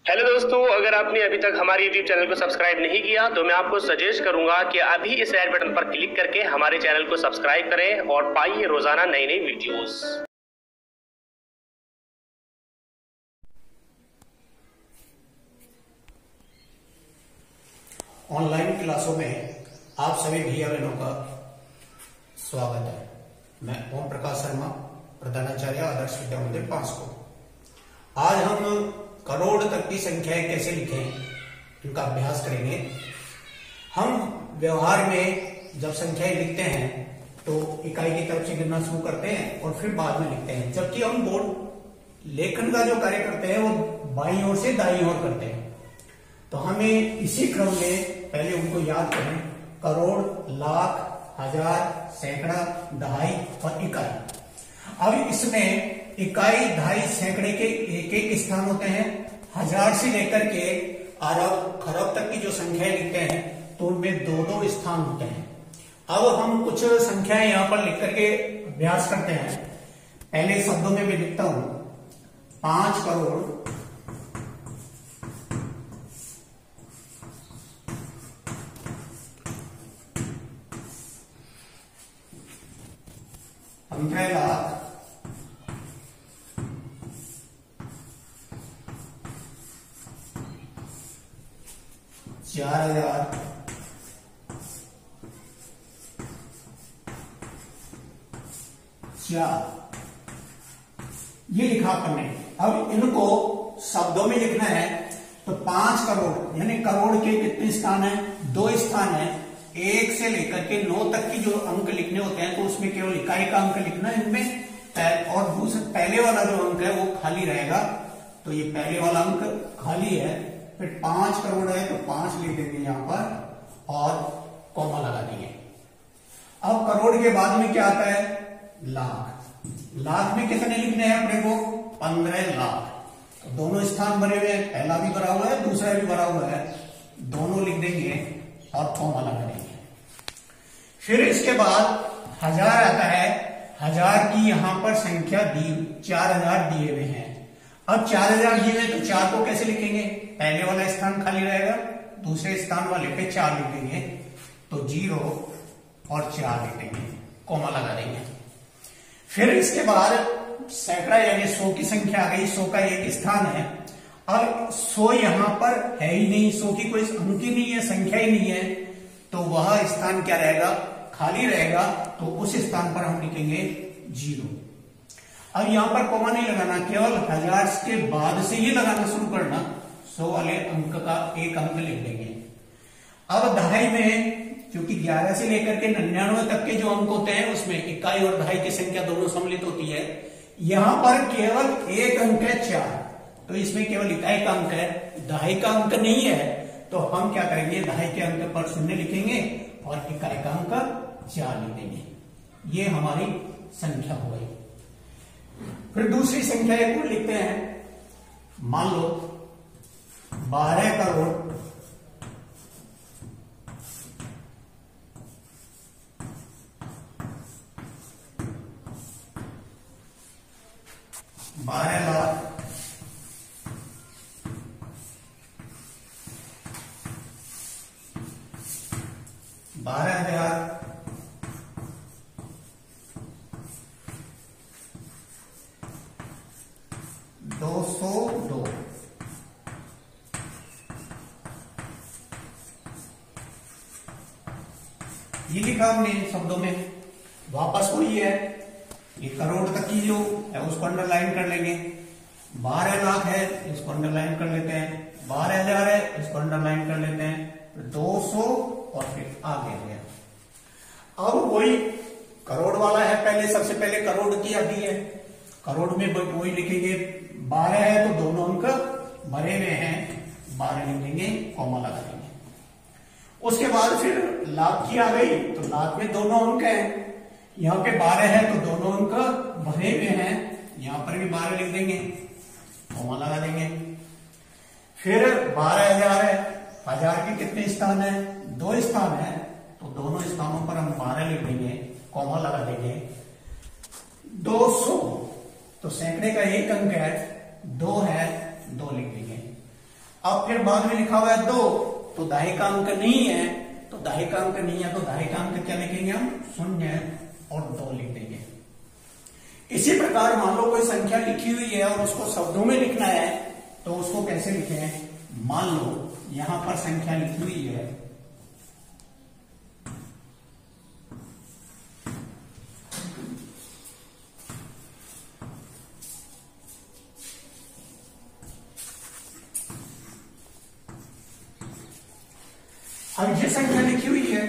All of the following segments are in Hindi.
हेलो दोस्तों, अगर आपने अभी तक हमारे YouTube चैनल को सब्सक्राइब नहीं किया तो मैं आपको सजेस्ट करूंगा कि अभी इस रेड बटन पर क्लिक करके हमारे चैनल को सब्सक्राइब करें और पाइए रोजाना नई नई वीडियोस। ऑनलाइन क्लासों में आप सभी भैया बहनों का स्वागत है। मैं ओम प्रकाश शर्मा, प्रधानाचार्य, आदर्श विद्या मंदिर पांसको। आज हम करोड़ तक की संख्याएं कैसे लिखें इनका अभ्यास करेंगे। हम व्यवहार में जब संख्याएं लिखते हैं तो इकाई की तरफ से गिनना शुरू करते हैं और फिर बाद में लिखते हैं, जबकि हम बोर्ड लेखन का जो कार्य करते हैं वो बाईं ओर से दाईं ओर करते हैं। तो हमें इसी क्रम में पहले उनको याद करें: करोड़, लाख, हजार, सैकड़ा, दहाई और इकाई। अब इसमें इकाई, दहाई, सैकड़े के एक एक स्थान होते हैं। हजार से लेकर के अरब, खरब तक की जो संख्याएं लिखते हैं तो उनमें दो दो स्थान होते हैं। अब हम कुछ संख्याएं यहां पर लिख करके अभ्यास करते हैं। पहले शब्दों में मैं लिखता हूं 5 करोड़ 15 लाख 4,000 4। ये लिखा अपन ने। अब इनको शब्दों में लिखना है तो 5 करोड़ यानी करोड़ के कितने स्थान है? 2 स्थान है। 1 से लेकर के 9 तक की जो अंक लिखने होते हैं तो उसमें केवल इकाई का अंक लिखना है इनमें, और दूसरे पहले वाला जो अंक है वो खाली रहेगा। तो ये पहले वाला अंक खाली है। फिर 5 करोड़ है तो 5 लिख देंगे यहां पर और कॉमा लगा देंगे। अब करोड़ के बाद में क्या आता है? लाख। लाख में कितने लिखने हैं अपने को? 15 लाख। तो दोनों स्थान भरे हुए हैं, पहला भी भरा हुआ है, दूसरा भी भरा हुआ है, दोनों लिख देंगे और कॉमा लगा देंगे। फिर इसके बाद हजार आता है। हजार की यहां पर संख्या दी 4000 दिए हुए हैं। अब 4000 दिए हुए तो 4 को कैसे लिखेंगे? पहले वाला स्थान खाली रहेगा, दूसरे स्थान वाले पे 4 लिख देंगे। तो 0 और 4 लिख देंगे, कॉमा लगा देंगे। फिर इसके बाद सैकड़ा यानी 100 की संख्या आ गई। 100 का एक स्थान है। अब 100 यहां पर है ही नहीं, 100 की कोई अंक ही नहीं है, संख्या ही नहीं है, तो वह स्थान क्या रहेगा? खाली रहेगा। तो उस स्थान पर हम लिखेंगे 0। अब यहां पर कॉमा नहीं लगाना, केवल हजार के बाद से ही लगाना शुरू करना। 100 वाले अंक का एक अंक लिख देंगे। अब दहाई में क्योंकि 11 से लेकर के 99 तक के जो अंक होते हैं उसमें इकाई और दहाई की संख्या दोनों सम्मिलित होती है। यहां पर केवल एक अंक है 4, तो इसमें केवल इकाई का अंक है, दहाई का अंक नहीं है। तो हम क्या करेंगे? दहाई के अंक पर 0 लिखेंगे और इकाई का अंक 4 लिख देंगे। ये हमारी संख्या हो गई। फिर दूसरी संख्या एक और लिखते हैं। मान लो 12 करोड़ 12 लाख 12,000 202। ये लिखा हमने शब्दों में। वापस वही है, ये करोड़ तक की जो है उसको अंडरलाइन कर लेंगे। 12 लाख है, इसको अंडरलाइन कर लेते हैं। 12,000 है, इसको अंडरलाइन कर लेते हैं। 200 और फिर आगे आ गया। अब वही करोड़ वाला है, पहले सबसे पहले करोड़ की अभी है, करोड़ में वही लिखेंगे। 12 है तो दोनों अंक भरे हुए हैं, 12 लिख देंगे, कॉमा लगा देंगे। उसके बाद फिर लाख की आ गई तो लाख में दोनों अंक हैं। यहाँ पे 12 है तो दोनों अंक भरे हुए हैं, यहां पर भी 12 लिख देंगे, कॉमा लगा देंगे। फिर 12,000 है, हजार के कितने स्थान है? 2 स्थान है, तो दोनों स्थानों पर हम 12 लिख देंगे, कॉमा लगा देंगे। 200 तो सैकड़े का एक अंक है, 2 है, 2 लिख देंगे। अब फिर बाद में लिखा हुआ है 2, तो दाहिने का अंक नहीं है, तो दाहिने का अंक नहीं है तो दाहिने का अंक क्या लिखेंगे हम? 0 और 2 लिख देंगे। इसी प्रकार मान लो कोई संख्या लिखी हुई है और उसको शब्दों में लिखना है, तो उसको कैसे लिखें? मान लो यहां पर संख्या लिखी हुई है अब ये संख्या लिखी हुई है,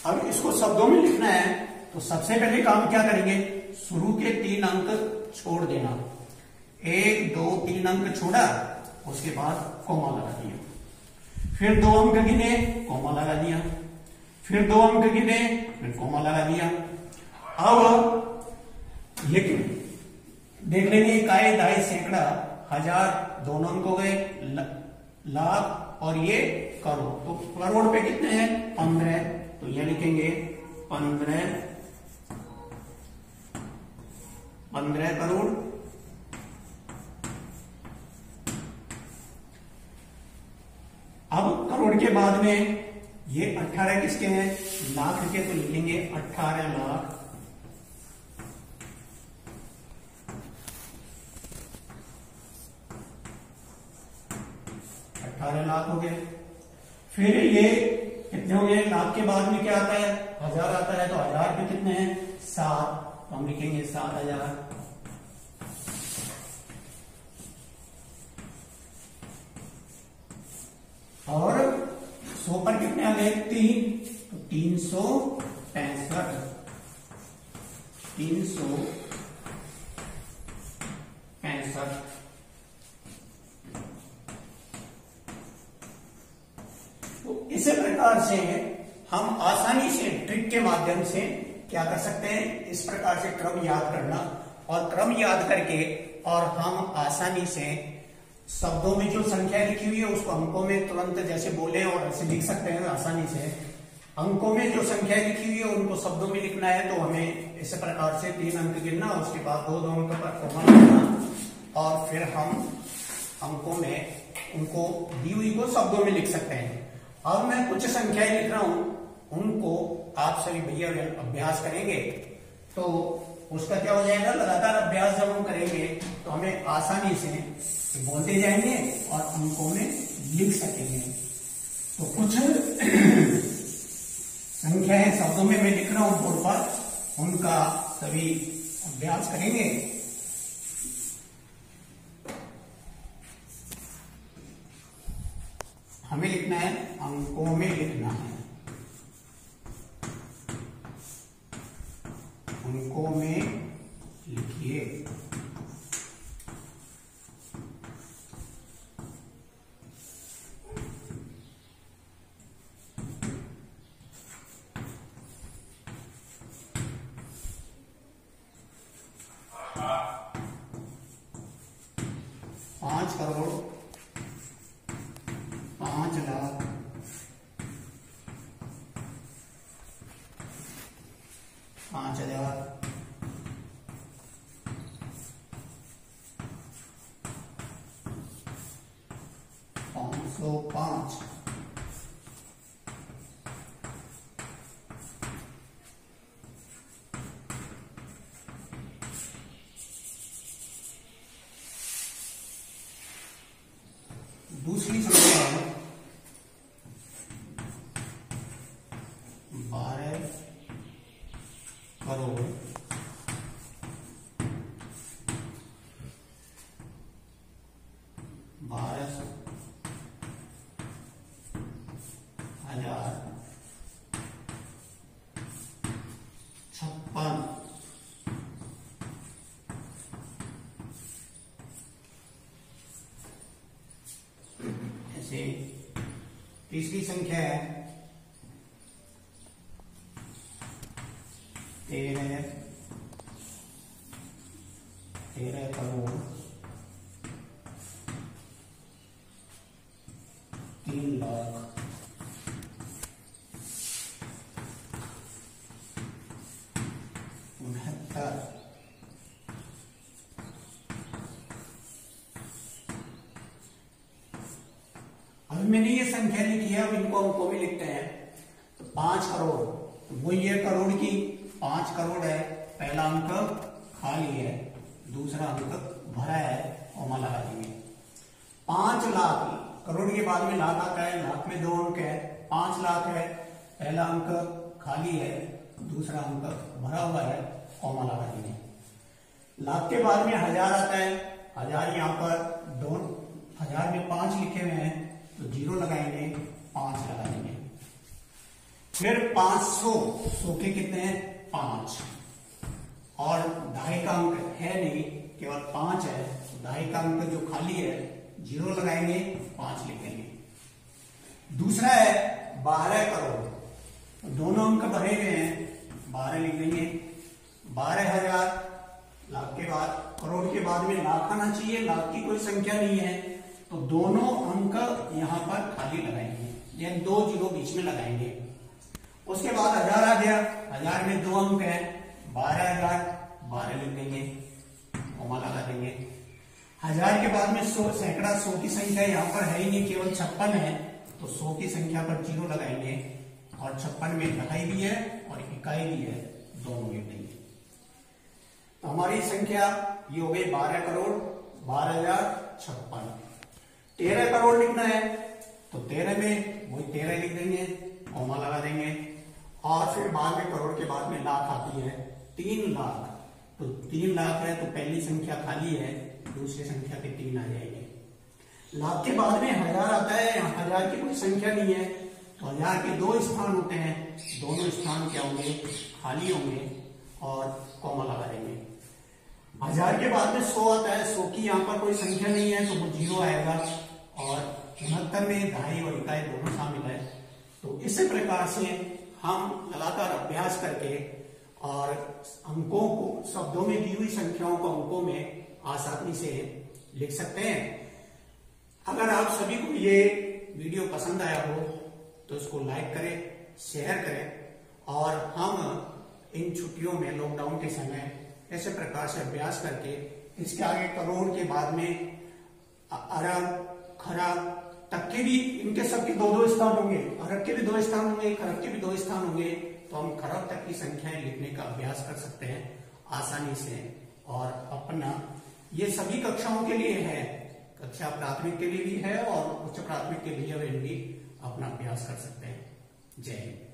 अब इसको शब्दों में लिखना है तो सबसे पहले काम क्या करेंगे? शुरू के 3 अंक छोड़ देना। 1 2 3 अंक छोड़ा, उसके बाद कोमा लगा दिया, फिर 2 अंक गिने, कोमा लगा दिया, फिर 2 अंक गिने, फिर कोमा लगा दिया। अब लेकिन देख लेंगे इकाई, दहाई, सैकड़ा, हजार, दोनों अंक हो गए, लाख और ये करोड़। तो करोड़ पे कितने हैं? 15, तो ये लिखेंगे 15 करोड़। अब करोड़ के बाद में ये 18 किसके हैं? लाख के, तो लिखेंगे 18 लाख। लाख हो गए। फिर ये कितने हो गए? लाख के बाद में क्या आता है? 1000 आता है, तो 1000 पे कितने हैं? 7, तो हम लिखेंगे 7000। और 100 पर कितने आ गए? 3, तो 365। 365। इसी प्रकार से हम आसानी से ट्रिक के माध्यम से क्या कर सकते हैं? इस प्रकार से क्रम याद करना, और क्रम याद करके और हम आसानी से शब्दों में जो संख्या लिखी हुई है उसको अंकों में तुरंत जैसे बोले और ऐसे लिख सकते हैं आसानी से। अंकों में जो संख्या लिखी हुई है उनको शब्दों में लिखना है, तो हमें इस प्रकार से 3 अंक गिनना, उसके बाद 2 अंक पर कोमा लगाना, और फिर हम अंकों में उनको दी हुई को शब्दों में लिख सकते हैं। अब मैं कुछ संख्याएं लिख रहा हूं, उनको आप सभी भैया अभ्यास करेंगे तो उसका क्या हो जाएगा? लगातार अभ्यास जब हम करेंगे तो हमें आसानी से बोलते जाएंगे और अंकों में लिख सकेंगे। तो कुछ संख्याएं शब्दों में मैं लिख रहा हूं बोर्ड पर, उनका सभी अभ्यास करेंगे। हमें लिखना है, अंकों में लिखना है, अंकों में लिखिए। पांच करोड़, 5 लाख, 5000, 505, दूसरी संख्या है 12 करोड़ 12,056। ऐसे तीसरी संख्या है 13 करोड़ 3 लाख 69। अभी मैंने ये संख्या लिखी है, अब इनको अंकों में लिखते हैं। तो 5 करोड़, तो वो ये करोड़ की 5 करोड़ है, पहला अंक खाली है, दूसरा अंक भरा है, कॉमा लगा देंगे। 5 लाख, करोड़ के बाद में लाख आता है, लाख में 2 अंक है, 5 लाख है, पहला अंक खाली है, दूसरा अंक भरा हुआ है, कॉमा लगा देंगे। लाख के बाद में 1000 आता है, 1000 यहाँ पर 2, 1000 में 5 लिखे हुए हैं तो 0 लगाएंगे, 5 लगा देंगे। फिर 500, 100 के कितने हैं 5, और 2.5 का अंक है नहीं, केवल 5 है, 2.5 का अंक जो खाली है 0 लगाएंगे, 5 लिखेंगे। दूसरा है 12 करोड़, तो दोनों अंक भरे हुए हैं, 12 लिख देंगे। 12,000, लाख के बाद, करोड़ के बाद में लाख आना चाहिए, लाख की कोई संख्या नहीं है, तो दोनों अंक यहां पर खाली लगाएंगे, यानी 2 0 बीच में लगाएंगे। उसके बाद 1000 आ गया, 1000 में 2 अंक है, 12,000, 12 लिख देंगे, कॉमा लगा देंगे। 1000 के बाद में 100, सैकड़ा, 100 की संख्या यहाँ पर है ही नहीं, केवल 56 है, तो 100 की संख्या पर 0 लगाएंगे, और 56 में दहाई भी है और इकाई भी है, दोनों लिख देंगे। तो हमारी संख्या ये हो गई 12 करोड़ 12,056। 13 करोड़ लिखना है तो 13 में वही 13 लिख देंगे, कॉमा लगा देंगे, और फिर बाद में करोड़ के बाद में लाख आती है, 3 लाख, तो 3 लाख है तो पहली संख्या खाली है, दूसरी संख्या पे 3 आ जाएंगे। लाख के बाद में 1000 आता है, 1000 की कोई संख्या नहीं है, तो 1000 के 2 स्थान होते हैं, दोनों स्थान क्या होंगे खाली होंगे, और कॉमा लगा देंगे। 1000 के बाद में 100 आता है, 100 की यहाँ पर कोई संख्या नहीं है तो वो 0 आएगा, और 69 में दहाई और इकाई दोनों शामिल है। तो इसी प्रकार से हम लगातार अभ्यास करके और अंकों को, शब्दों में दी हुई संख्याओं को अंकों में आसानी से लिख सकते हैं। अगर आप सभी को ये वीडियो पसंद आया हो तो इसको लाइक करें, शेयर करें, और हम इन छुट्टियों में, लॉकडाउन के समय ऐसे प्रकार से अभ्यास करके इसके आगे करोड़ के बाद में अरब, खरब तक के भी, इनके सबके 2-2 स्थान होंगे, अरब के भी 2 स्थान होंगे, खरब के भी 2 स्थान होंगे, तो हम खरब तक की संख्याएं लिखने का अभ्यास कर सकते हैं आसानी से। और अपना ये सभी कक्षाओं के लिए है, कक्षा प्राथमिक के लिए भी है और उच्च प्राथमिक के लिए भी अपना अभ्यास कर सकते हैं। जय हिंद।